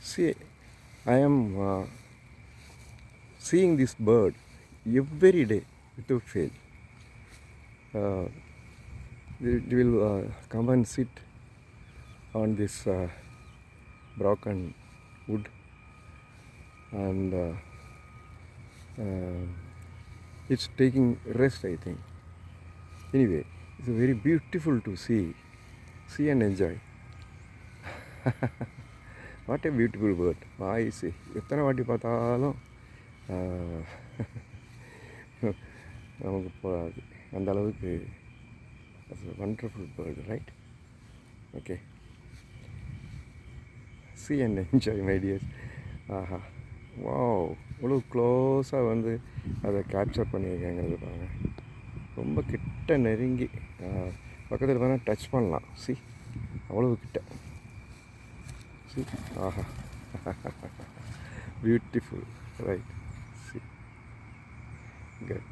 See, I am seeing this bird every day without fail. It will come and sit on this broken wood, and it's taking rest, I think. Anyway, it's very beautiful to see and enjoy. What a beautiful bird. I see. எத்தனை வாட்டி பார்த்தாலும் நமக்கு போகாது அந்த அளவுக்கு. It's a wonderful bird, right? Okay. See and enjoy, my dears. ஆஹா, wow, இவ்வளோ க்ளோஸாக வந்து அதை கேப்சர் பண்ணியிருக்காங்கிறது பாருங்கள். ரொம்ப கிட்ட நெருங்கி பக்கத்தில் வேணால் டச் பண்ணலாம். சி, அவ்வளோ கிட்ட. சி, ஆஹா, பியூட்டிஃபுல், ரைட். C, good.